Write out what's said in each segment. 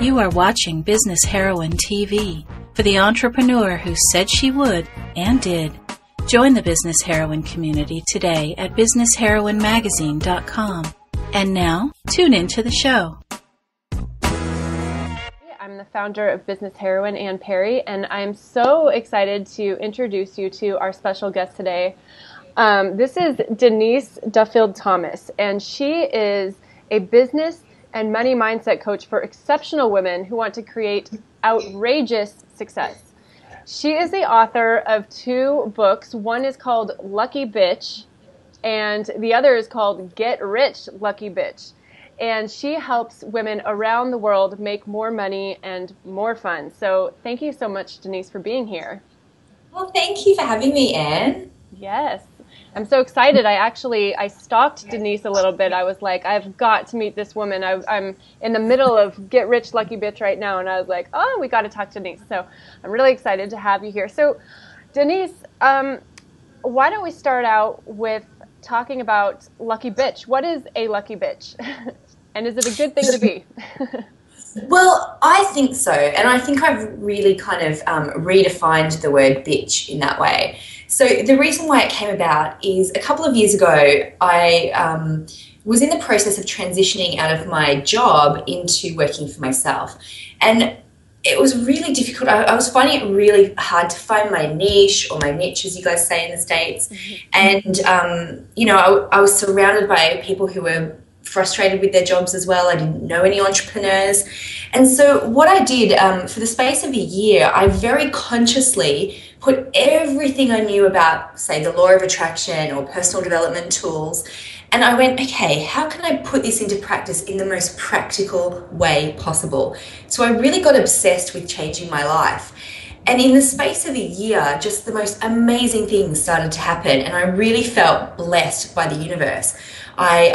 You are watching Business Heroine TV for the entrepreneur who said she would and did. Join the Business Heroine community today at businessheroinemagazine.com. And now, tune into the show. I'm the founder of Business Heroine, Ann Perry, and I'm so excited to introduce you to our special guest today. This is Denise Duffield-Thomas, and she is a business and money mindset coach for exceptional women who want to create outrageous success. She is the author of 2 books. One is called Lucky Bitch, and the other is called Get Rich, Lucky Bitch. And she helps women around the world make more money and more fun. So thank you so much, Denise, for being here. Well, thank you for having me, Anne. Yes. I'm so excited. I stalked Denise a little bit. I was like, I've got to meet this woman. I'm in the middle of Get Rich, Lucky Bitch right now. And I was like, oh, we got to talk to Denise. So I'm really excited to have you here. So Denise, why don't we start out with talking about Lucky Bitch? What is a lucky bitch? And is it a good thing to be? Well, I think so. And I think I've really kind of redefined the word bitch in that way. So the reason why it came about is a couple of years ago, I was in the process of transitioning out of my job into working for myself. And it was really difficult. I was finding it really hard to find my niche, or my niche, as you guys say in the States. Mm-hmm. And, I was surrounded by people who were frustrated with their jobs as well. I didn't know any entrepreneurs. And so what I did for the space of a year, I very consciously put everything I knew about, say, the law of attraction or personal development tools, and I went, okay, how can I put this into practice in the most practical way possible? So I really got obsessed with changing my life. And in the space of a year, just the most amazing things started to happen, and I really felt blessed by the universe. I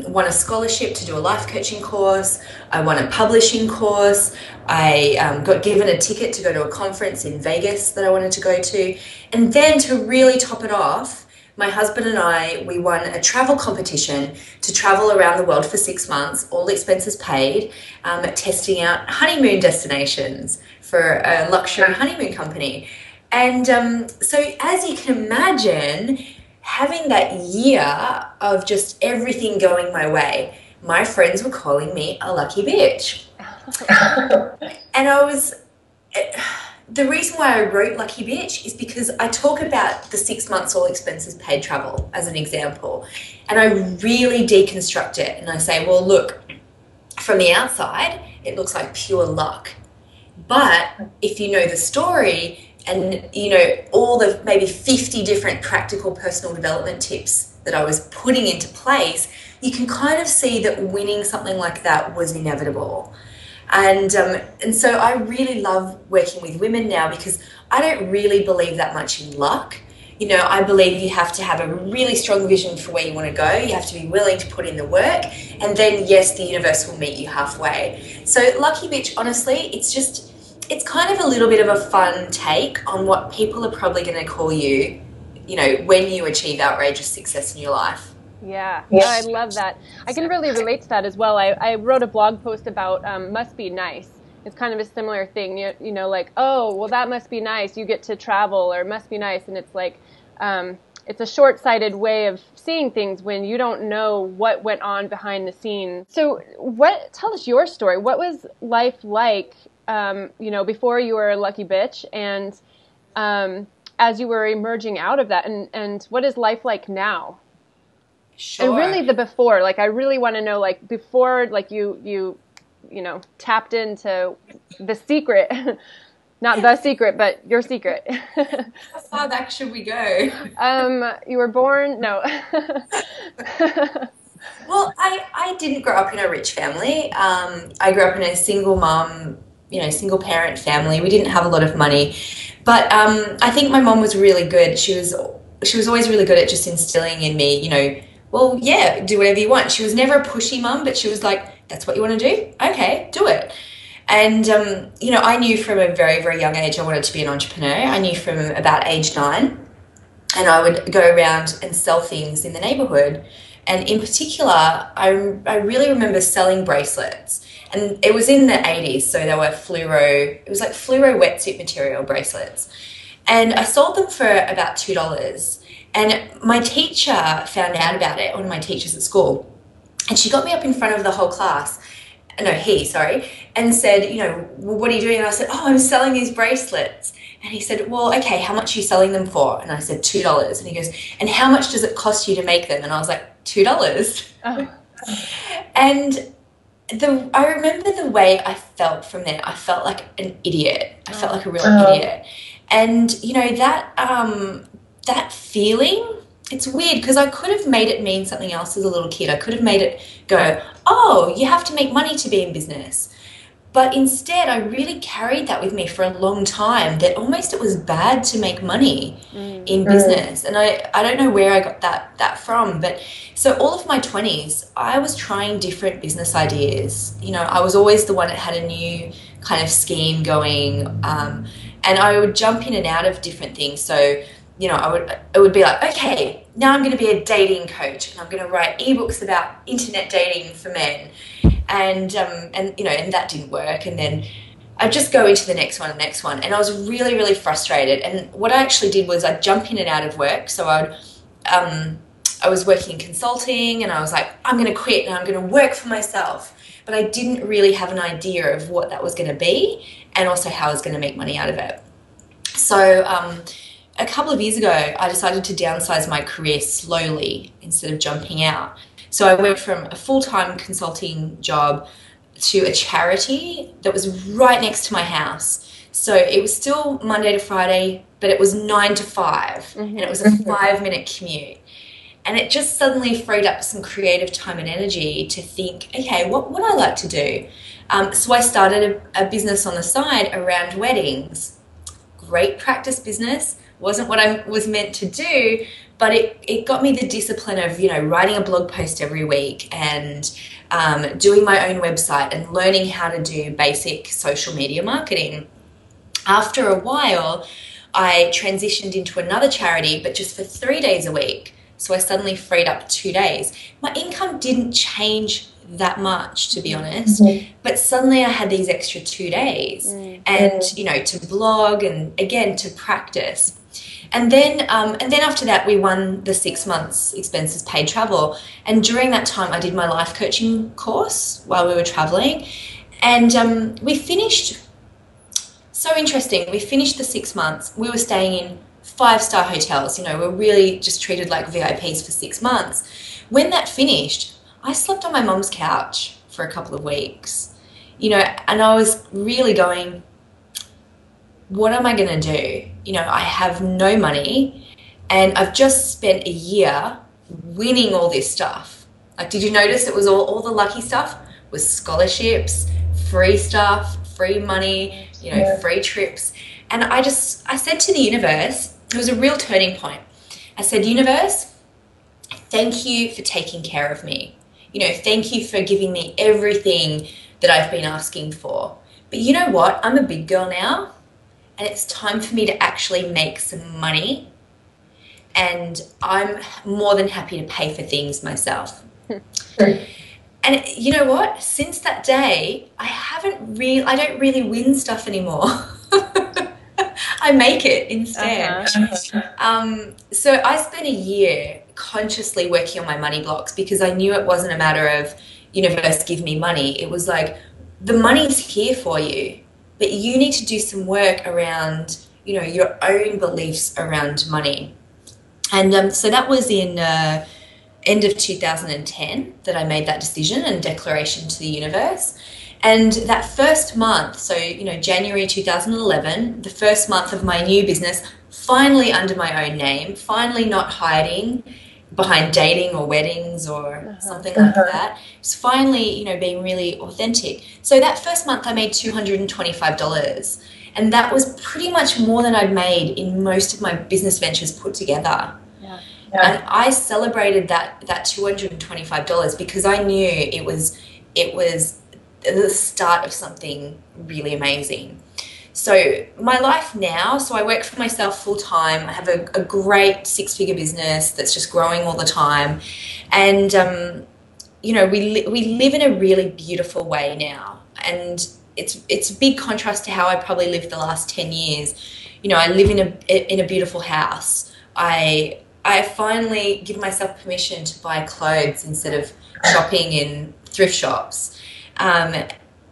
won a scholarship to do a life coaching course. I won a publishing course. I got given a ticket to go to a conference in Vegas that I wanted to go to. And then to really top it off, my husband and I, we won a travel competition to travel around the world for 6 months, all expenses paid, testing out honeymoon destinations for a luxury honeymoon company. And so as you can imagine, having that year of just everything going my way, my friends were calling me a lucky bitch. And the reason why I wrote Lucky Bitch is because I talk about the 6 months all expenses paid travel as an example. And I really deconstruct it. And I say, well, look, from the outside, it looks like pure luck. But if you know the story, and, all the maybe 50 different practical personal development tips that I was putting into place, you can kind of see that winning something like that was inevitable. And so I really love working with women now because I don't really believe that much in luck. I believe you have to have a really strong vision for where you want to go. You have to be willing to put in the work. And then, yes, the universe will meet you halfway. So Lucky Bitch, honestly, it's kind of a little bit of a fun take on what people are probably going to call you, when you achieve outrageous success in your life. Yeah, I love that. I can really relate to that as well. I wrote a blog post about must be nice. It's kind of a similar thing, like, oh, well, that must be nice. You get to travel, or must be nice. And it's like, it's a short-sighted way of seeing things when you don't know what went on behind the scenes. So tell us your story. What was life like before you were a lucky bitch, and as you were emerging out of that, and what is life like now? Sure. And really the before, like I really want to know, like before, like you tapped into the secret, not the secret, but your secret. How far back should we go? You were born, no. Well, I didn't grow up in a rich family. I grew up in a single mom, single parent family. We didn't have a lot of money, but I think my mom was really good. She was always really good at just instilling in me, well, yeah, do whatever you want. She was never a pushy mum, but she was like, that's what you want to do? Okay, do it. And, I knew from a very, very young age I wanted to be an entrepreneur. I knew from about age 9, and I would go around and sell things in the neighbourhood. And in particular, I really remember selling bracelets. And it was in the 80s, so they were it was like fluoro wetsuit material bracelets. And I sold them for about $2. And my teacher found out about it, one of my teachers at school, and she got me up in front of the whole class, and said, well, what are you doing? And I said, I'm selling these bracelets. And he said, well, okay, how much are you selling them for? And I said, $2. And he goes, and how much does it cost you to make them? And I was like, $2. Oh. And I remember the way I felt from there. I felt like an idiot. I felt like a real idiot. And, that feeling, it's weird because I could have made it mean something else as a little kid. I could have made it go, oh, you have to make money to be in business. But instead, I really carried that with me for a long time, that almost it was bad to make money in business. And I don't know where I got that from. But so all of my 20s, I was trying different business ideas. I was always the one that had a new kind of scheme going. And I would jump in and out of different things. So, it would be like, okay, now I'm going to be a dating coach and I'm going to write ebooks about internet dating for men. And that didn't work. And then I'd just go into the next one. And I was really, really frustrated. And what I actually did was I'd jump in and out of work. So I was working in consulting and I was like, I'm going to quit and I'm going to work for myself. But I didn't really have an idea of what that was going to be and also how I was going to make money out of it. So a couple of years ago, I decided to downsize my career slowly instead of jumping out. So I went from a full-time consulting job to a charity that was right next to my house. So it was still Monday to Friday, but it was 9 to 5, and it was a 5-minute commute. And it just suddenly freed up some creative time and energy to think, okay, what would I like to do? So I started a business on the side around weddings. Great practice business. Wasn't what I was meant to do, but it got me the discipline of, writing a blog post every week and doing my own website and learning how to do basic social media marketing. After a while, I transitioned into another charity, but just for 3 days a week. So I suddenly freed up 2 days. My income didn't change that much, to be honest, but suddenly I had these extra 2 days and, to blog and, again, to practice. And then after that, we won the 6 months expenses paid travel. And during that time, I did my life coaching course while we were traveling. And we finished, so interesting, we finished the 6 months. We were staying in 5-star hotels. We're really just treated like VIPs for 6 months. When that finished, I slept on my mum's couch for a couple of weeks, and I was really going, what am I going to do? I have no money and I've just spent a year winning all this stuff. Like, did you notice it was all the lucky stuff was scholarships, free stuff, free money, free trips. And I said to the universe, it was a real turning point. I said, universe, thank you for taking care of me. Thank you for giving me everything that I've been asking for. But you know what? I'm a big girl now. And it's time for me to actually make some money. And I'm more than happy to pay for things myself. And you know what? Since that day, I don't really win stuff anymore. I make it instead. So I spent a year consciously working on my money blocks because I knew it wasn't a matter of, universe, give me money. It was like, the money's here for you. But you need to do some work around, your own beliefs around money. And so that was in end of 2010 that I made that decision and declaration to the universe. And that first month, so, January 2011, the first month of my new business, finally under my own name, finally not hiding behind dating or weddings or something like that. It's finally, being really authentic. So that first month I made $225, and that was pretty much more than I'd made in most of my business ventures put together. Yeah. And I celebrated that $225 because I knew it was the start of something really amazing. So my life now, so I work for myself full time. I have a great 6-figure business that's just growing all the time. And, you know, we live in a really beautiful way now. And it's a big contrast to how I probably lived the last 10 years. You know, I live in a beautiful house. I finally give myself permission to buy clothes instead of shopping in thrift shops.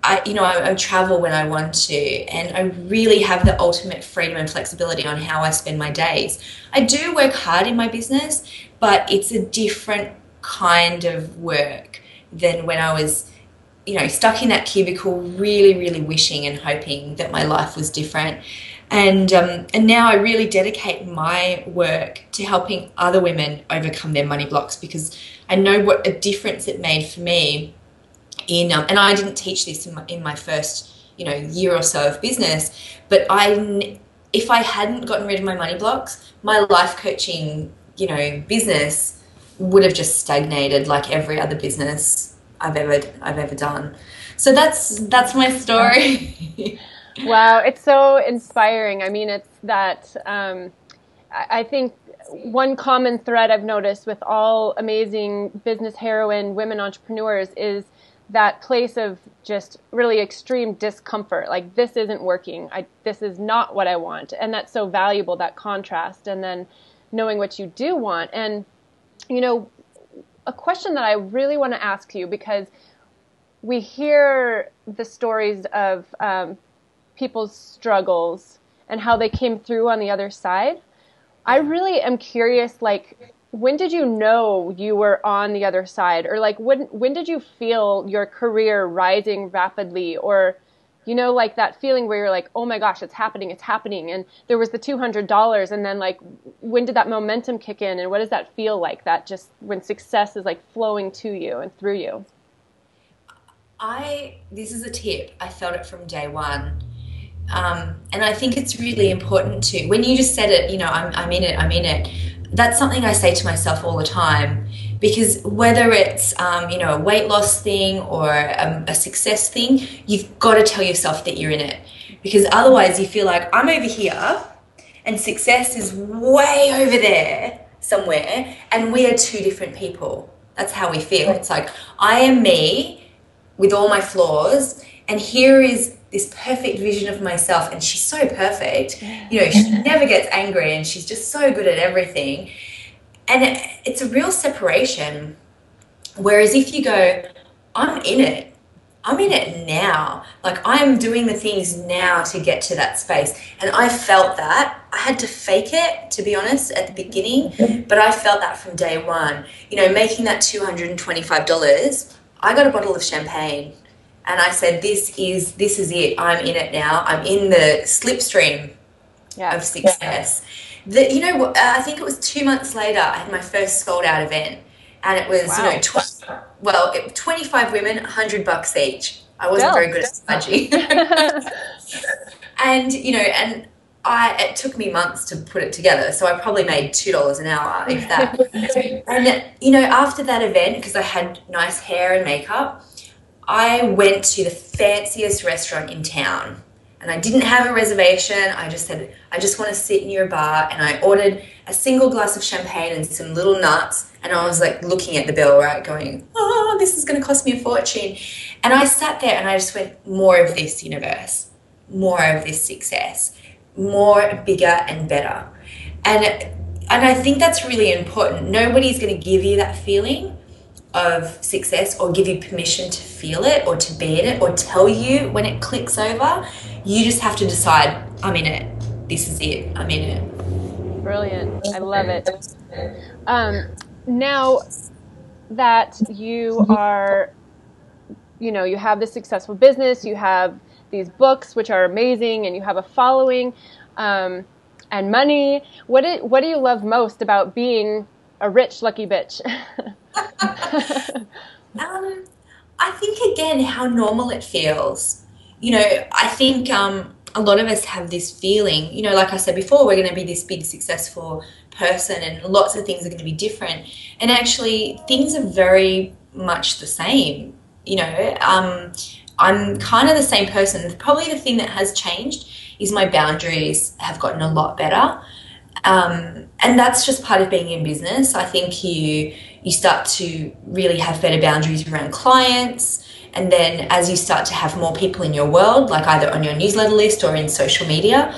I travel when I want to, and I really have the ultimate freedom and flexibility on how I spend my days. I do work hard in my business, but it's a different kind of work than when I was, you know, stuck in that cubicle, really, really wishing and hoping that my life was different. And now I really dedicate my work to helping other women overcome their money blocks, because I know what a difference it made for me. And I didn't teach this in my first, you know, year or so of business, but if I hadn't gotten rid of my money blocks, my life coaching, you know, business would have just stagnated like every other business I've ever done. So that's my story. Wow, it's so inspiring. I mean, it's that I think one common thread I've noticed with all amazing business heroine women entrepreneurs is that place of just really extreme discomfort. Like, this isn't working. This is not what I want. And that's so valuable, that contrast. And then knowing what you do want. And, you know, a question that I really want to ask you, because we hear the stories of people's struggles and how they came through on the other side. I really am curious, like, when did you know you were on the other side? Or like, when did you feel your career rising rapidly? Or, you know, like that feeling where you're like, oh my gosh, it's happening. And there was the $200. And then like, when did that momentum kick in? And what does that feel like, that just when success is like flowing to you and through you? This is a tip. I felt it from day one. And I think it's really important to, when you just said it, you know, I'm in it. That's something I say to myself all the time, because whether it's, you know, a weight loss thing or a success thing, you've got to tell yourself that you're in it, because otherwise you feel like I'm over here and success is way over there somewhere, and we are two different people. That's how we feel. It's like, I am me with all my flaws, and here is this perfect vision of myself, and she's so perfect, you know, she never gets angry and she's just so good at everything. And it's a real separation. Whereas if you go, I'm in it now, like I'm doing the things now to get to that space. And I felt that. I had to fake it, to be honest, at the beginning, but I felt that from day one. You know, making that $225, I got a bottle of champagne. And I said, this is it. I'm in it now. I'm in the slipstream of success. You know, I think it was 2 months later, I had my first sold out event. And it was, wow, you know, 25 women, $100 each. I wasn't very good at strategy. And, you know, and it took me months to put it together. So I probably made $2 an hour, if that. And, you know, after that event, because I had nice hair and makeup, I went to the fanciest restaurant in town, and I didn't have a reservation. I just said, I just want to sit near a bar, and I ordered a single glass of champagne and some little nuts, and I was like looking at the bill, right, going, oh, this is going to cost me a fortune. And I sat there and I just went, more of this universe, more of this success, more, bigger and better. And I think that's really important. Nobody's going to give you that feeling of success or give you permission to feel it or to be in it or tell you when it clicks over. You just have to decide, I'm in it. This is it. I'm in it. Brilliant. I love it. Now that you are, you know, you have this successful business, you have these books, which are amazing, and you have a following, and money. What do you love most about being a rich, lucky bitch? I think, again, how normal it feels. You know, I think a lot of us have this feeling, you know, like I said before, we're going to be this big, successful person and lots of things are going to be different. And actually, things are very much the same. You know, I'm kind of the same person. Probably the thing that has changed is my boundaries have gotten a lot better. And that's just part of being in business. I think you start to really have better boundaries around clients. And then as you start to have more people in your world, like either on your newsletter list or in social media,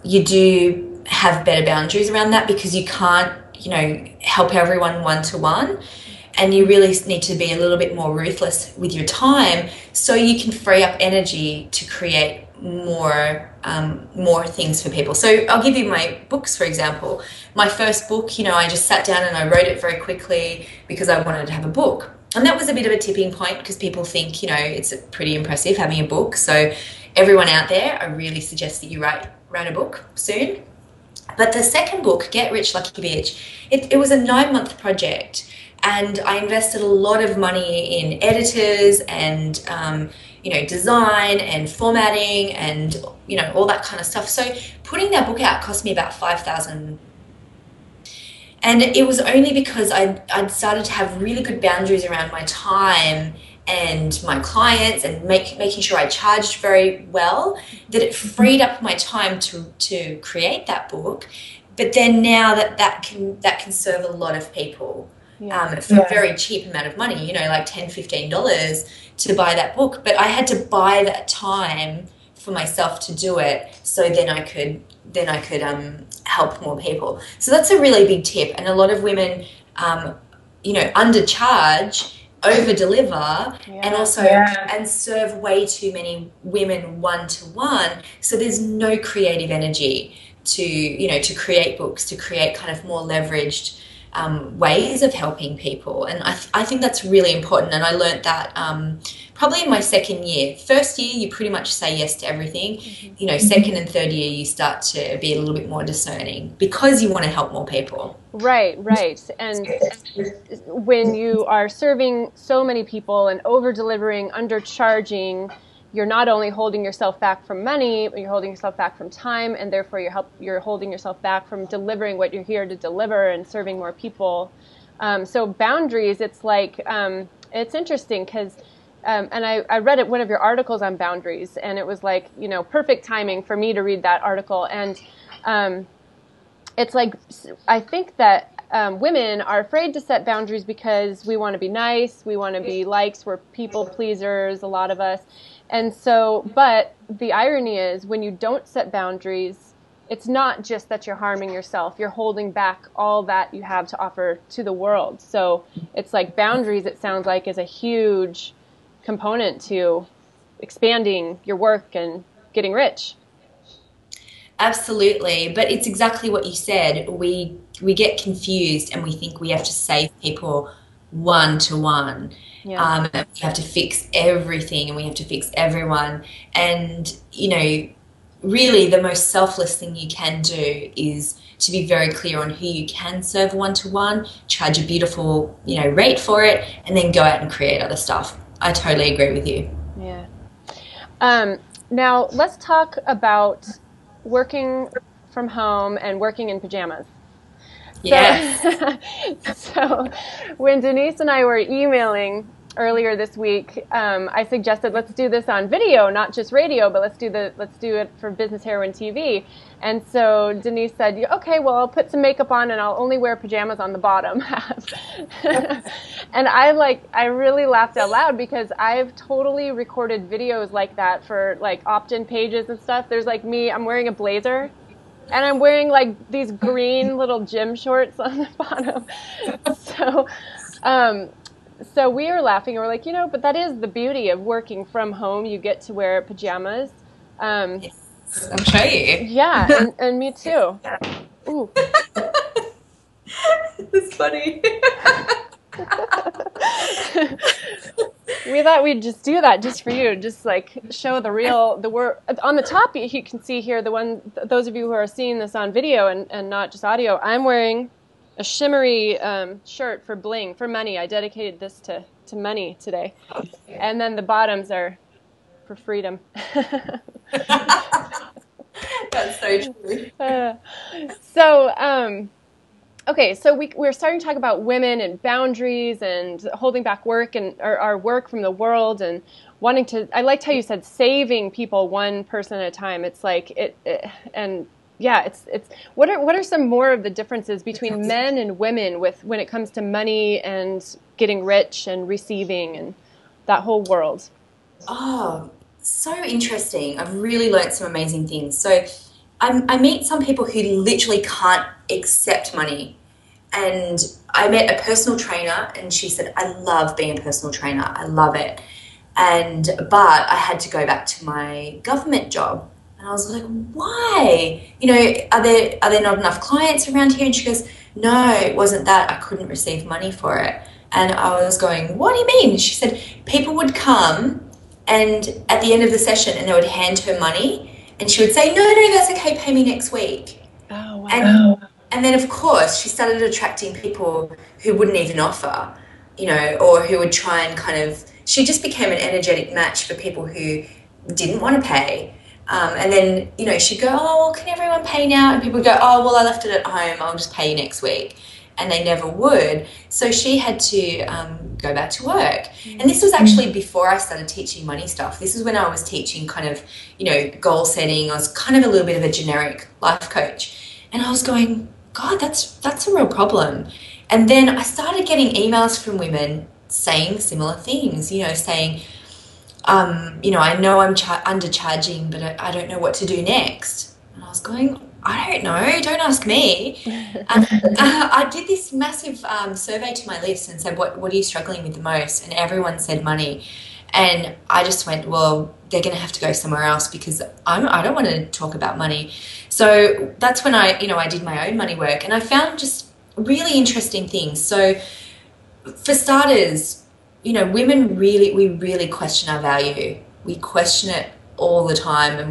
you do have better boundaries around that, because you can't, help everyone one-to-one. And you really need to be a little bit more ruthless with your time so you can free up energy to create more things for people. So I'll give you my books, for example. My first book, I just sat down and I wrote it very quickly because I wanted to have a book. And that was a bit of a tipping point, because people think, it's pretty impressive having a book. So everyone out there, I really suggest that you write a book soon. But the second book, Get Rich Lucky Bitch, it was a 9-month project. And I invested a lot of money in editors and, design and formatting and, all that kind of stuff. So putting that book out cost me about $5,000. And it was only because I'd started to have really good boundaries around my time and my clients, and making sure I charged very well, that it freed up my time to create that book. But then now that can serve a lot of people. For a very cheap amount of money, like $10, $15 to buy that book. But I had to buy that time for myself to do it, so then I could help more people. So that's a really big tip. And a lot of women, undercharge, over-deliver, and also and serve way too many women one-to-one. So there's no creative energy to create books, to create kind of more leveraged ways of helping people. And I think that's really important. And I learned that probably in my second year. First year, you pretty much say yes to everything. Second and third year, you start to be a little bit more discerning, because you want to help more people. Right. And when you are serving so many people and over-delivering, undercharging, you're not only holding yourself back from money, but you're holding yourself back from time, and therefore you're holding yourself back from delivering what you're here to deliver and serving more people. So boundaries, it's like, it's interesting because, and I read one of your articles on boundaries, and it was like, perfect timing for me to read that article. And it's like, I think that women are afraid to set boundaries because we want to be nice, we want to be likes, we're people pleasers, a lot of us. And so, but the irony is, when you don't set boundaries, it's not just that you're harming yourself, you're holding back all that you have to offer to the world. So it's like boundaries, it sounds like, is a huge component to expanding your work and getting rich. Absolutely. But it's exactly what you said. We get confused and we think we have to save people one-to-one. We have to fix everything, and we have to fix everyone. And, really the most selfless thing you can do is to be very clear on who you can serve one-to-one, charge a beautiful, rate for it, and then go out and create other stuff. I totally agree with you. Yeah. Now let's talk about working from home and working in pajamas. Yes. So when Denise and I were emailing earlier this week, I suggested let's do this on video, not just radio, but let's do it for Business Heroine TV. And so Denise said, okay, well, I'll put some makeup on and I'll only wear pajamas on the bottom half. And I really laughed out loud, because I've totally recorded videos like that for like opt-in pages and stuff. There's like me, I'm wearing a blazer, and I'm wearing like these green little gym shorts on the bottom. So we were laughing, and we're like, but that is the beauty of working from home. You get to wear pajamas. Yes, I'll show you. Yeah, and me too. Ooh. It's funny. We thought we'd just do that just for you, just like show the word. On the top, you can see here, those of you who are seeing this on video and not just audio, I'm wearing a shimmery shirt for bling, for money. I dedicated this to money today. And then the bottoms are for freedom. That's so true. Okay, so we're starting to talk about women and boundaries and holding back work and our work from the world and wanting to. I liked how you said saving people one person at a time. It's like and yeah, it's. What are some more of the differences between men and women when it comes to money and getting rich and receiving and that whole world? Oh, so interesting. I've really learned some amazing things. So I meet some people who literally can't accept money. And I met a personal trainer and she said, I love being a personal trainer. I love it. But I had to go back to my government job. And I was like, why? You know, are there not enough clients around here? And she goes, no, it wasn't that. I couldn't receive money for it. And I was going, what do you mean? She said, people would come and at the end of the session and they would hand her money and she would say, no, that's okay, pay me next week. Oh, wow. And then, of course, she started attracting people who wouldn't even offer, you know, or who would try and she just became an energetic match for people who didn't want to pay. And then, you know, she'd go, oh, well, can everyone pay now? And people would go, oh, well, I left it at home. I'll just pay you next week. And they never would. So she had to go back to work. And this was actually before I started teaching money stuff. This is when I was teaching kind of, you know, goal setting. I was kind of a little bit of a generic life coach. And I was going, God, that's a real problem. And then I started getting emails from women saying similar things, you know, saying, you know I'm undercharging, but I don't know what to do next. And I was going, I don't know, don't ask me. I did this massive survey to my list and said, what are you struggling with the most? And everyone said money. And I just went, well, they're going to have to go somewhere else because I don't want to talk about money. So that's when I did my own money work and I found just really interesting things. So for starters, you know, women we really question our value. We question it all the time and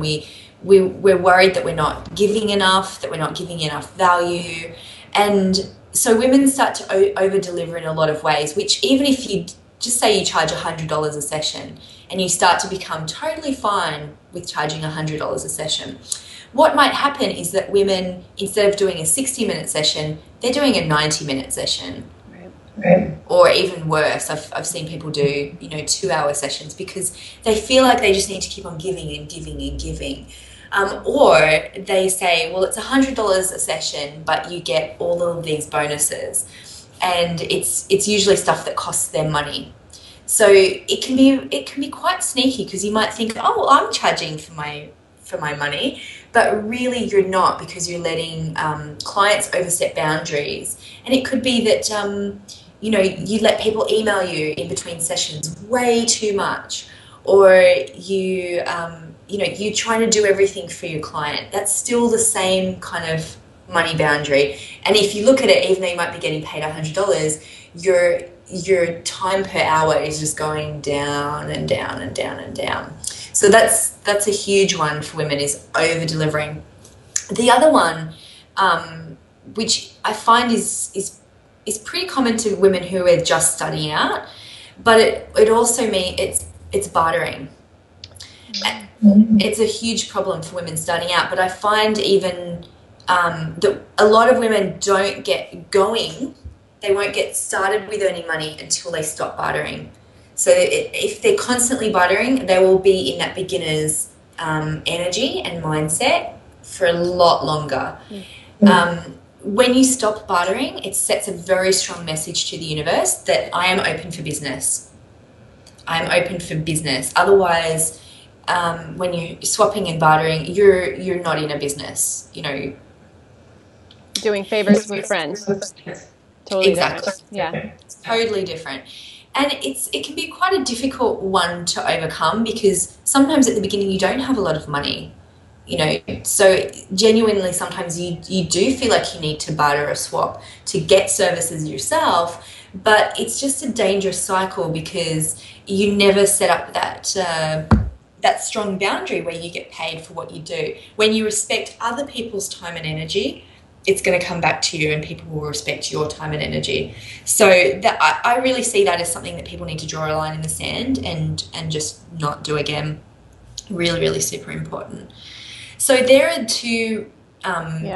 we're worried that we're not giving enough, that we're not giving enough value. And so women start to over-deliver in a lot of ways, which even if you just say you charge $100 a session and you start to become totally fine with charging $100 a session, what might happen is that women, instead of doing a 60-minute session, they're doing a 90-minute session. Right. Or even worse, I've seen people do, you know, 2-hour sessions because they feel like they just need to keep on giving and giving and giving. Or they say, well, it's $100 a session, but you get all of these bonuses. And it's usually stuff that costs them money. So it can be quite sneaky because you might think, oh, well, I'm charging for my money, but really you're not because you're letting clients overstep boundaries. And it could be that you know, you let people email you in between sessions way too much, or you know, you're trying to do everything for your client. That's still the same kind of money boundary. And if you look at it, even though you might be getting paid $100, your time per hour is just going down and down and down and down. So that's a huge one for women, is over delivering. The other one, which I find is pretty common to women who are just starting out, but it also means it's bartering. It's a huge problem for women starting out, but I find even that a lot of women don't get going. They won't get started with earning money until they stop bartering. So if they're constantly bartering, they will be in that beginner's energy and mindset for a lot longer. When you stop bartering, it sets a very strong message to the universe that I am open for business. I am open for business. Otherwise, when you're swapping and bartering, you're not in a business, you know. Doing favors with friends. Totally exactly. Different. Yeah. It's totally different. And it can be quite a difficult one to overcome because sometimes at the beginning you don't have a lot of money, you know. So genuinely sometimes you do feel like you need to barter or swap to get services yourself, but it's just a dangerous cycle because you never set up that strong boundary where you get paid for what you do. When you respect other people's time and energy, it's going to come back to you and people will respect your time and energy. So that I really see that as something that people need to draw a line in the sand and just not do again. Really, really super important. So there are two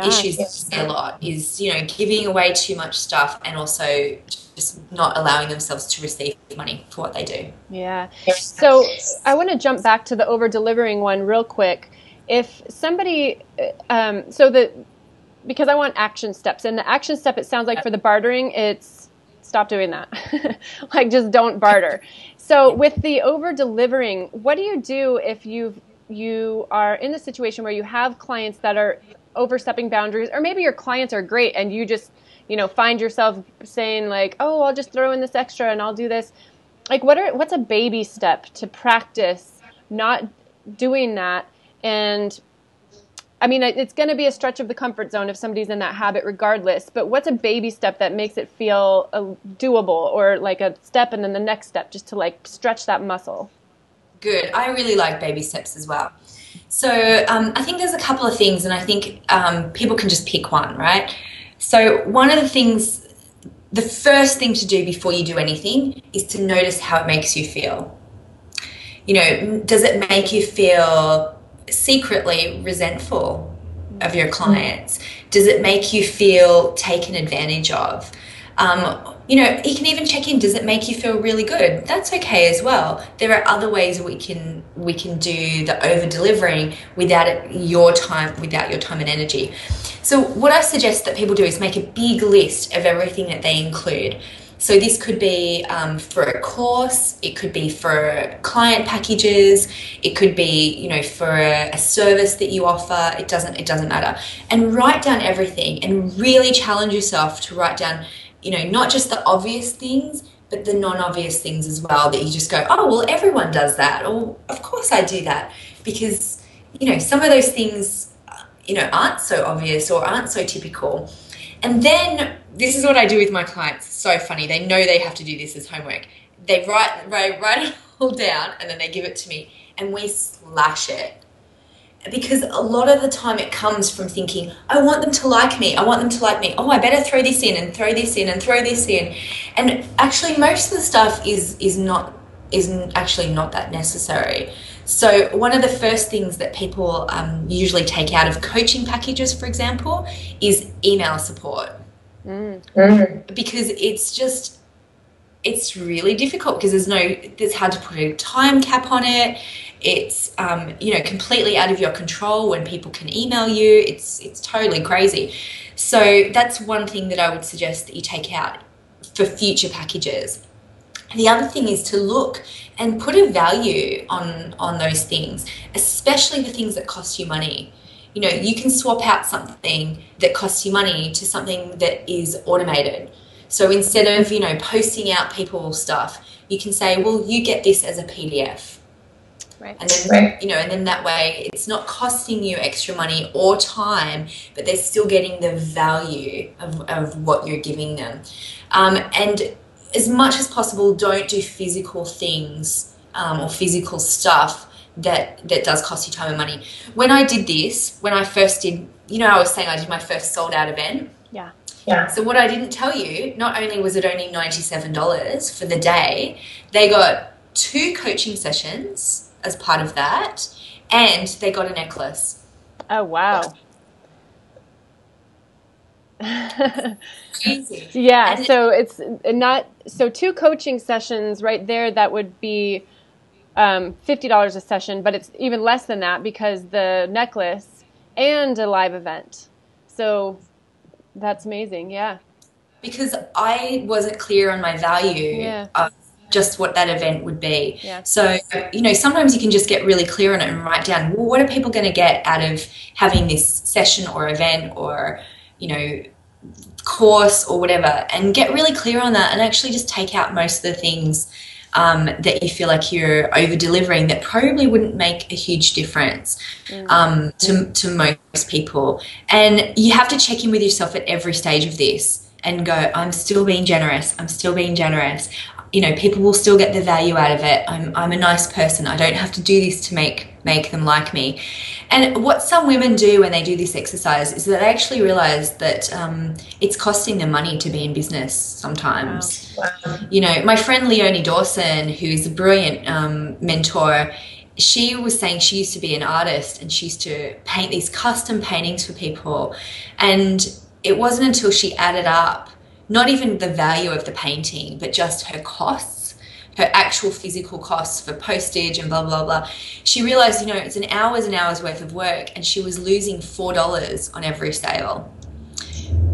issues that we see a lot is, you know, giving away too much stuff and also just not allowing themselves to receive money for what they do. Yeah. So I want to jump back to the over-delivering one real quick. If somebody, because I want action steps, and the action step, it sounds like for the bartering, it's stop doing that. Like, just don't barter. So with the over-delivering, what do you do if you are in the situation where you have clients that are overstepping boundaries, or maybe your clients are great and you just, you know, find yourself saying like, oh, I'll just throw in this extra and I'll do this. Like, what's a baby step to practice not doing that? And I mean, it's going to be a stretch of the comfort zone if somebody's in that habit regardless, but what's a baby step that makes it feel doable, or like a step and then the next step, just to like stretch that muscle? Good. I really like baby steps as well. So I think there's a couple of things, and I think people can just pick one, right? So one of the things, the first thing to do before you do anything is to notice how it makes you feel. You know, does it make you feel secretly resentful of your clients? Does it make you feel taken advantage of? You know, you can even check in, does it make you feel really good? That's okay as well. There are other ways we can do the over delivering without your time and energy. So what I suggest that people do is make a big list of everything that they include. So this could be for a course, it could be for client packages, it could be, you know, for a service that you offer. It doesn't matter. And write down everything and really challenge yourself to write down, you know, not just the obvious things, but the non-obvious things as well, that you just go, oh, well, everyone does that. Or of course I do that. Because, you know, some of those things, you know, aren't so obvious or aren't so typical. And then this is what I do with my clients. It's so funny. They know they have to do this as homework. They write it all down and then they give it to me and we slash it. Because a lot of the time it comes from thinking, I want them to like me. I want them to like me. Oh, I better throw this in and throw this in and throw this in. And actually most of the stuff isn't actually not that necessary. So one of the first things that people usually take out of coaching packages, for example, is email support. Because it's really difficult because it's hard to put a time cap on it. It's, you know, completely out of your control when people can email you. It's totally crazy. So that's one thing that I would suggest that you take out for future packages. The other thing is to look and put a value on those things, especially the things that cost you money. You know, you can swap out something that costs you money to something that is automated. So instead of, you know, posting out people stuff, you can say, well, you get this as a PDF. Right. And then, you know, and then that way it's not costing you extra money or time, but they're still getting the value of what you're giving them. And as much as possible, don't do physical things or physical stuff that does cost you time and money. When I did this, when I first did, you know, I was saying I did my first sold out event. Yeah. So what I didn't tell you, not only was it only $97 for the day, they got 2 coaching sessions as part of that, and they got a necklace. Oh, wow. Easy. Yeah, and so it's not, so 2 coaching sessions right there, that would be $50 a session, but it's even less than that because the necklace and a live event. So that's amazing. Yeah. Because I wasn't clear on my value of just what that event would be. Yeah. So, you know, sometimes you can just get really clear on it and write down, well, what are people going to get out of having this session or event or, you know, course or whatever, and get really clear on that and actually just take out most of the things that you feel like you're over delivering that probably wouldn't make a huge difference to most people. And you have to check in with yourself at every stage of this and go, I'm still being generous. I'm still being generous. You know, people will still get the value out of it. I'm a nice person. I don't have to do this to make them like me. And what some women do when they do this exercise is that they actually realize that it's costing them money to be in business sometimes. Wow. You know, my friend Leonie Dawson, who's a brilliant mentor, she was saying she used to be an artist and she used to paint these custom paintings for people. And it wasn't until she added up not even the value of the painting, but just her costs, her actual physical costs for postage and blah, blah, blah. She realized, it's an hours and hours worth of work, and she was losing $4 on every sale,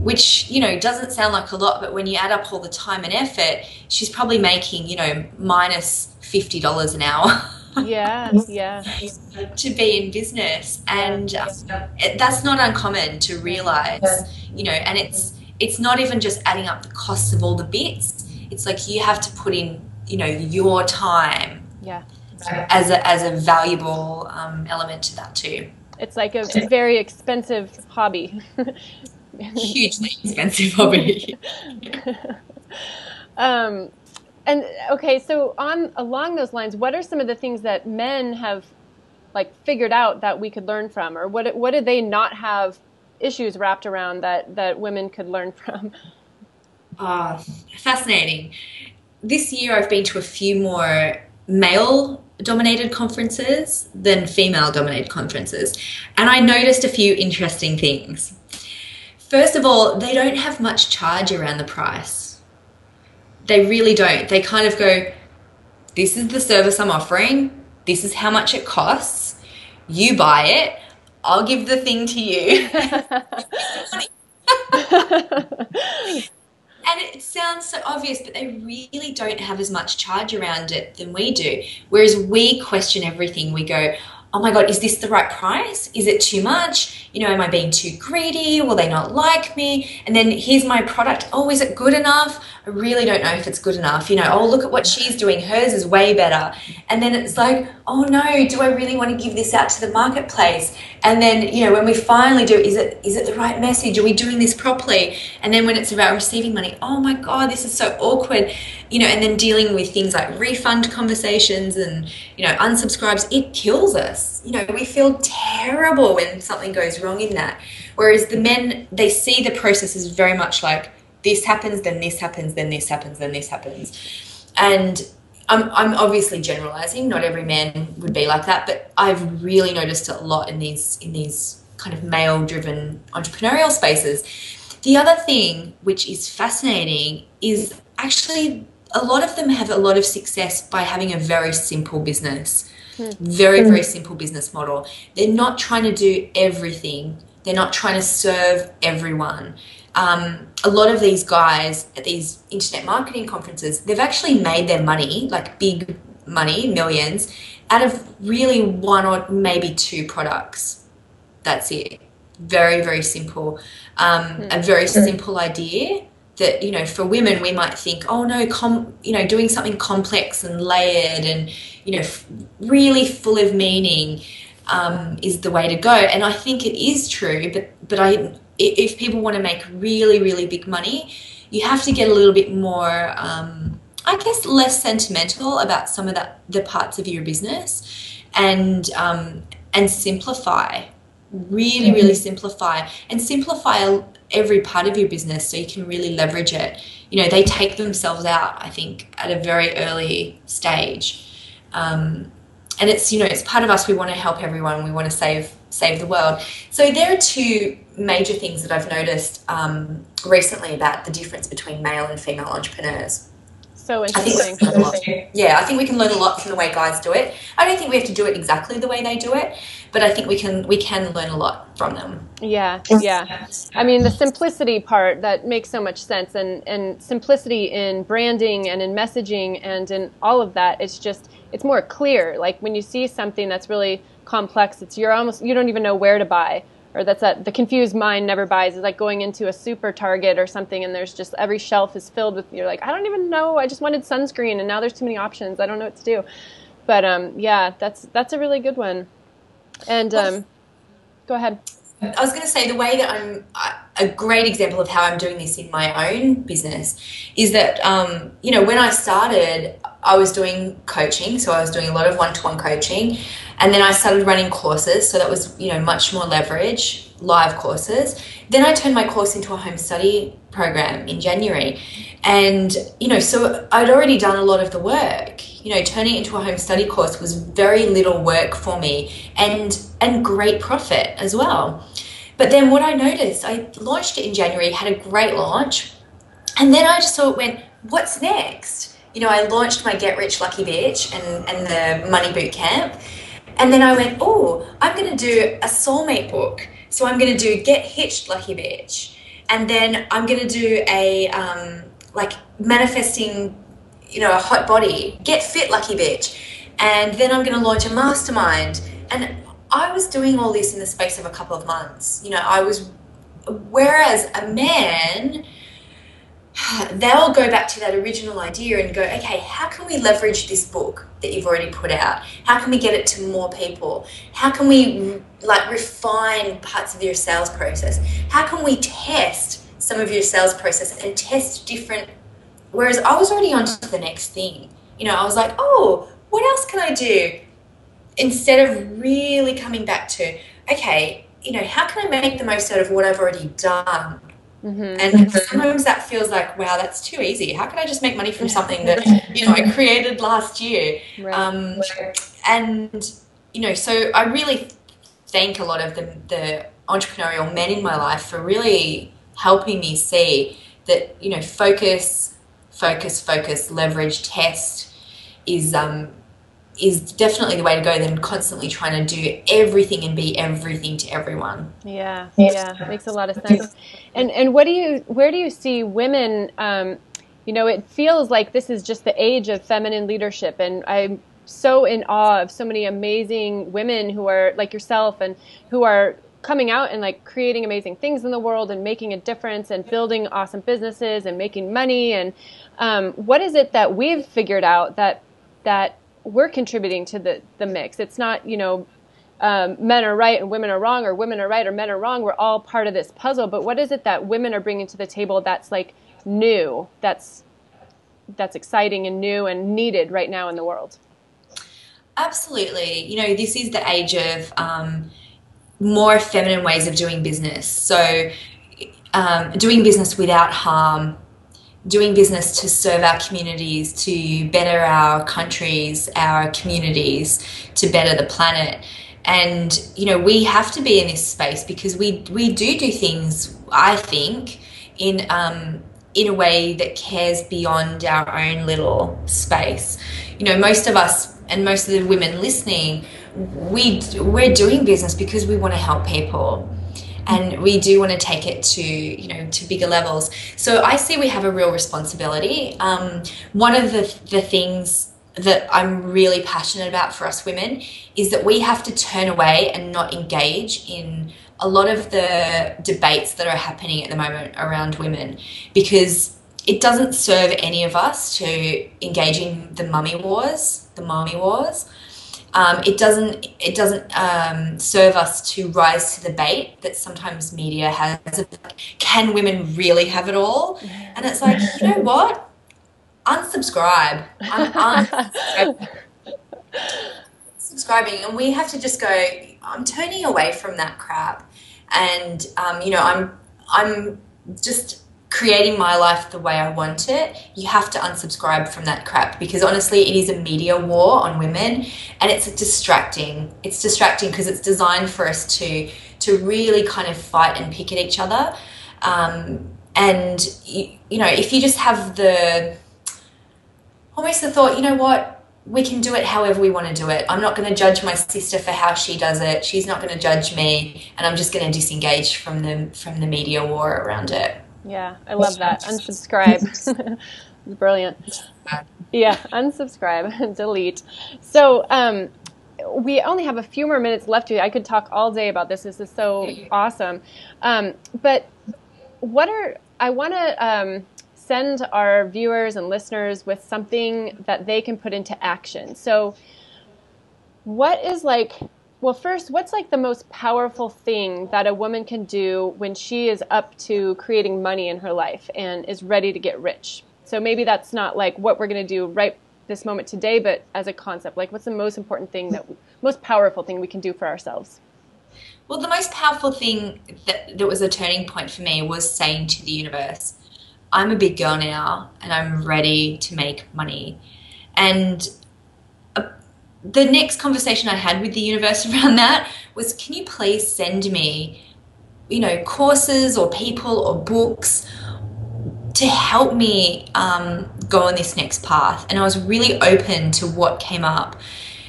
which, doesn't sound like a lot, but when you add up all the time and effort, she's probably making, minus $50 an hour. Yeah. To be in business. And that's not uncommon to realize, and it's not even just adding up the costs of all the bits. It's like you have to put in, your time as a valuable element to that too. It's like a very expensive hobby. Hugely expensive hobby. And okay, so along those lines, what are some of the things that men have figured out that we could learn from, or what did they not have issues wrapped around that women could learn from? Fascinating. This year I've been to a few more male-dominated conferences than female-dominated conferences, and I noticed a few interesting things. First of all, they don't have much charge around the price. They really don't. They kind of go, this is the service I'm offering. This is how much it costs. You buy it. I'll give the thing to you. And it sounds so obvious, but they really don't have as much charge around it than we do. Whereas we question everything. We go, oh my God, is this the right price? Is it too much? Am I being too greedy? Will they not like me? And then here's my product. Oh, is it good enough? I really don't know if it's good enough. Oh, look at what she's doing. Hers is way better. And then it's like, oh no, do I really want to give this out to the marketplace? And then, when we finally do, is it the right message? Are we doing this properly? And then when it's about receiving money, oh my God, this is so awkward. And then dealing with things like refund conversations and, unsubscribes, it kills us. We feel terrible when something goes wrong in that. Whereas the men, they see the process as very much like, this happens, then this happens, then this happens, then this happens. And I'm obviously generalizing. Not every man would be like that, but I've really noticed it a lot in these kind of male-driven entrepreneurial spaces. The other thing, which is fascinating, is actually a lot of them have a lot of success by having a very simple business, very, very simple business model. They're not trying to do everything. They're not trying to serve everyone. A lot of these guys at these internet marketing conferences, they've actually made their money, like big money, millions, out of really one or maybe two products. That's it. Very, very simple. A very simple idea that, for women, we might think, oh no, doing something complex and layered and, really full of meaning is the way to go. And I think it is true, but if people want to make really, really big money, you have to get a little bit more, I guess, less sentimental about some of the parts of your business and simplify, really, really simplify, and simplify every part of your business so you can really leverage it. They take themselves out, I think, at a very early stage. And it's, it's part of us. We want to help everyone. We want to save the world. So there are two major things that I've noticed recently about the difference between male and female entrepreneurs. So interesting. I think we can learn a lot from the way guys do it. I don't think we have to do it exactly the way they do it, but I think we can learn a lot from them. Yeah. I mean, the simplicity part, that makes so much sense, and simplicity in branding and in messaging and in all of that, it's more clear. Like when you see something that's really complex, you don't even know where to buy. Or the confused mind never buys. It's like going into a super Target or something, and there's just every shelf is filled with, you're like, I don't even know. I just wanted sunscreen, and now there's too many options. I don't know what to do. But that's a really good one. And go ahead. I was going to say the way that a great example of how I'm doing this in my own business is that, you know, when I started, I was doing coaching. So I was doing a lot of one-to-one coaching, and then I started running courses. So that was, you know, much more leverage, live courses. Then I turned my course into a home study program in January. And, you know, so I'd already done a lot of the work. You know, turning it into a home study course was very little work for me, and great profit as well. But then what I noticed, I launched it in January, had a great launch, and then I just thought, what's next? You know, I launched my Get Rich Lucky Bitch and the Money Boot Camp, and then I went, oh, I'm going to do a soulmate book. So I'm going to do Get Hitched Lucky Bitch, and then I'm going to do a like manifesting, you know, a hot body, Get Fit Lucky Bitch, and then I'm going to launch a mastermind. And I was doing all this in the space of a couple of months. You know, whereas a man, they'll go back to that original idea and go, okay, how can we leverage this book that you've already put out? How can we get it to more people? How can we like refine parts of your sales process? How can we test some of your sales process and test different? Whereas I was already on to the next thing. You know, I was like, oh, what else can I do? Instead of really coming back to, okay, you know, how can I make the most out of what I've already done? Mm-hmm. And sometimes that feels like, wow, that's too eeasy. How can I just make money from something that, you know, I created last year? Right. And, you know, so I really thank a lot of the entrepreneurial men in my life for really helping me see that, you know, focus, leverage, test is definitely the way to go than constantly trying to do everything and be everything to everyone. Yeah, it makes a lot of sense. And where do you see women, you know, it feels like this is just the age of feminine leadership, and I'm so in awe of so many amazing women who are like yourself and who are coming out and like creating amazing things in the world and making a difference and building awesome businesses and making money. And what is it that we've figured out that we're contributing to the mix? It's not, you know, men are right and women are wrong, or women are right or men are wrong. We're all part of this puzzle. But what is it that women are bringing to the table that's like new, that's exciting and new and needed right now in the world? Absolutely. You know, this is the age of more feminine ways of doing business. So doing business without harm, doing business to serve our communities, to better our countries, our communities, to better the planet. And, you know, we have to be in this space because we do things, I think, in a way that cares beyond our own little space. You know, most of us and most of the women listening, we're doing business because we want to help people. And we do want to take it to, you know, to bigger levels. So I see we have a real responsibility. One of the things that I'm really passionate about for us women is that we have to turn away and not engage in a lot of the debates that are happening at the moment around women, because it doesn't serve any of us to engage in the mommy wars. It doesn't serve us to rise to the bait that sometimes media has of, can women really have it all? And it's like, you know what? Unsubscribe. I'm unsubscribing, and we have to just go, I'm turning away from that crap. And, you know, I'm just creating my life the way I want it. You have to unsubscribe from that crap, because honestly, it is a media war on women, and it's distracting. It's distracting because it's designed for us to really kind of fight and pick at each other. And you know, if you just have almost the thought, you know what, we can do it however we want to do it. I'm not going to judge my sister for how she does it. She's not going to judge me, and I'm just going to disengage from the media war around it. Yeah, I love that. Unsubscribe. Brilliant. Yeah, unsubscribe, delete. So we only have a few more minutes left here. I could talk all day about this. This is so awesome. But I want to send our viewers and listeners with something that they can put into action. So what is like Well, first, what's like the most powerful thing that a woman can do when she is up to creating money in her life and is ready to get rich? So maybe that's not like what we're going to do right this moment today, but as a concept, like what's the most important thing most powerful thing we can do for ourselves? Well, the most powerful thing that was a turning point for me was saying to the universe, I'm a big girl now and I'm ready to make money. And the next conversation I had with the universe around that was, can you please send me, courses or people or books to help me go on this next path? And I was really open to what came up.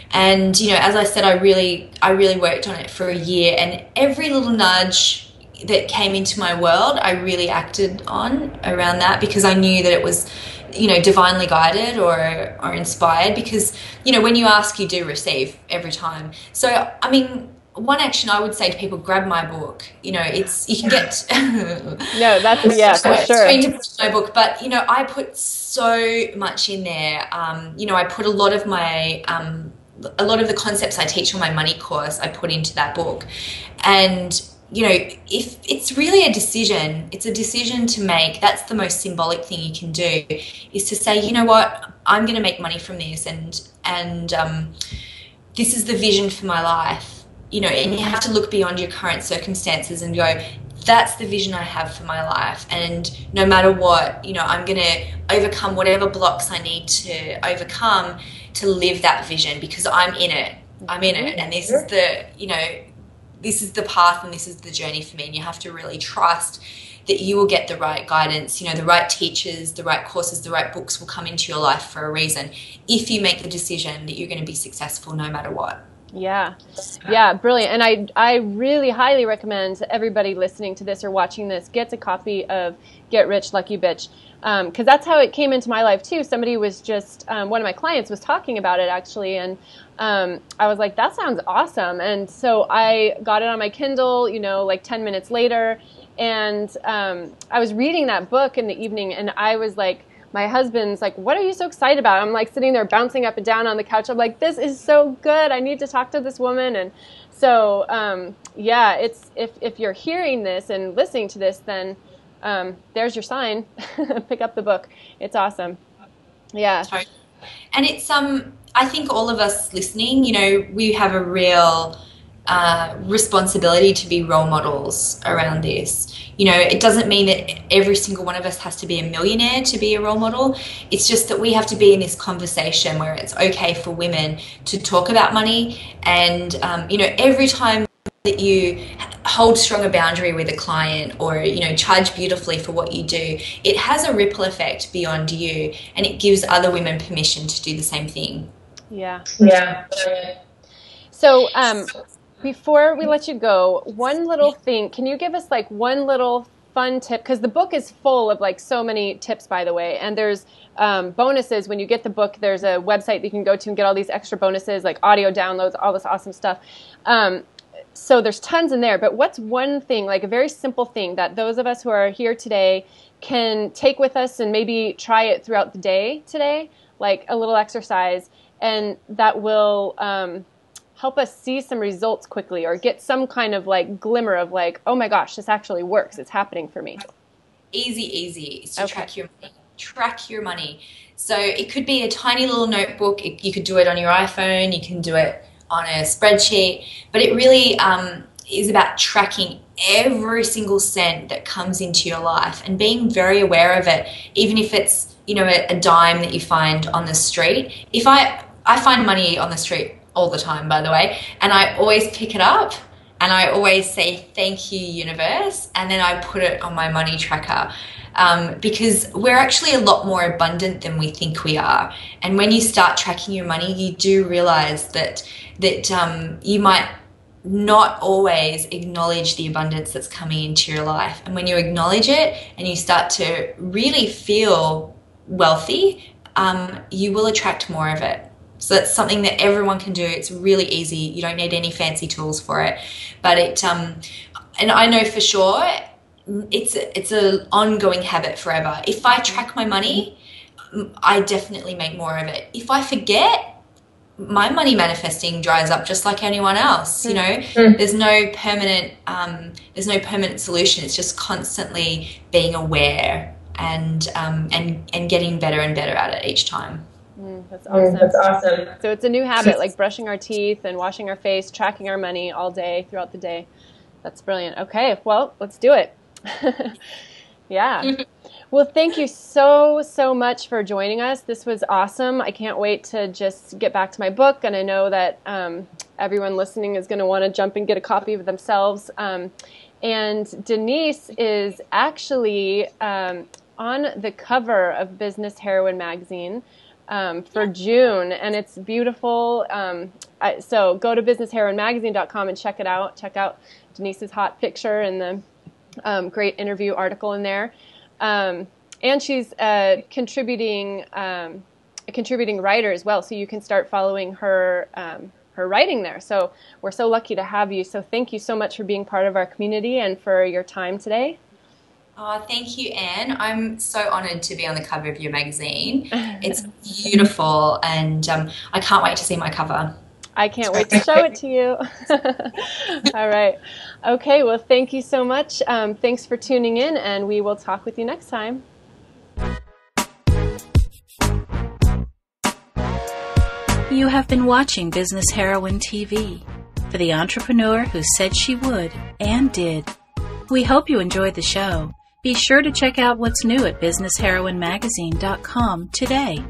And, as I said, I really worked on it for a year, and every little nudge that came into my world, I really acted on around that, because I knew that it was, divinely guided or inspired, because, when you ask, you do receive every time. So, I mean, one action I would say to people, grab my book. You can get no, that's yeah, for sure. My book, but I put so much in there. I put a lot of the concepts I teach on my money course, I put into that book. And if it's really a decision, it's a decision to make. That's the most symbolic thing you can do, is to say, you know what, I'm going to make money from this, and this is the vision for my life. And you have to look beyond your current circumstances and go, that's the vision I have for my life. And no matter what, I'm going to overcome whatever blocks I need to overcome to live that vision, because I'm in it. And this is this is the path and this is the journey for me. And you have to really trust that you will get the right guidance, the right teachers, the right courses, the right books will come into your life for a reason, if you make the decision that you're going to be successful no matter what. Yeah, brilliant. And I really highly recommend everybody listening to this or watching this gets a copy of Get Rich Lucky Bitch, because that's how it came into my life too. Somebody was just, one of my clients was talking about it actually, and I was like, that sounds awesome. And so I got it on my Kindle, like 10 minutes later, and I was reading that book in the evening, and I was like, my husband's like, what are you so excited about? I'm like sitting there bouncing up and down on the couch. I'm like, this is so good. I need to talk to this woman. And so, it's if you're hearing this and listening to this, then there's your sign. Pick up the book. It's awesome. Yeah. And it's I think all of us listening, we have a real responsibility to be role models around this. It doesn't mean that every single one of us has to be a millionaire to be a role model. It's just that we have to be in this conversation where it's okay for women to talk about money. And, every time that you hold strong a boundary with a client, or, charge beautifully for what you do, it has a ripple effect beyond you, and it gives other women permission to do the same thing. Yeah. So, before we let you go, one little thing, can you give us like one little fun tip? Because the book is full of like so many tips, by the way, and there's bonuses. When you get the book, there's a website that you can go to and get all these extra bonuses, like audio downloads, all this awesome stuff. So there's tons in there, but what's one thing, like a very simple thing that those of us who are here today can take with us and maybe try it throughout the day today, like a little exercise, and that will help us see some results quickly, or get some kind of like glimmer of like, oh my gosh, this actually works. It's happening for me. Easy. It's to track your money. So it could be a tiny little notebook. You could do it on your iPhone. You can do it on a spreadsheet. But it really is about tracking every single cent that comes into your life and being very aware of it, even if it's, a dime that you find on the street. If I find money on the street all the time, by the way, and I always pick it up and I always say, thank you, universe, and then I put it on my money tracker, because we're actually a lot more abundant than we think we are. And when you start tracking your money, you do realize that you might not always acknowledge the abundance that's coming into your life. And when you acknowledge it and you start to really feel wealthy, you will attract more of it. So that's something that everyone can do. It's really easy. You don't need any fancy tools for it. But and I know for sure it's an ongoing habit forever. If I track my money, I definitely make more of it. If I forget, my money manifesting dries up just like anyone else. You know, there's no permanent solution. It's just constantly being aware and getting better and better at it each time. That's awesome. That's awesome. So it's a new habit, like brushing our teeth and washing our face, tracking our money all day throughout the day. That's brilliant. Okay, well, let's do it. Yeah. Well, thank you so much for joining us. This was awesome. I can't wait to just get back to my book, and I know that everyone listening is going to want to jump and get a copy of it themselves. And Denise is actually on the cover of Business Heroine magazine for June, and it's beautiful. So go to businessheroinemagazine.com and check it out. Check out Denise's hot picture and the great interview article in there. And she's a contributing writer as well, so you can start following her writing there. So we're so lucky to have you. So thank you so much for being part of our community and for your time today. Oh, thank you, Anne. I'm so honoured to be on the cover of your magazine. It's beautiful, and I can't wait to see my cover. I can't wait to show it to you. All right. Okay, well, thank you so much. Thanks for tuning in, and we will talk with you next time. You have been watching Business Heroine TV, for the entrepreneur who said she would and did. We hope you enjoyed the show. Be sure to check out what's new at businessheroinemagazine.com today.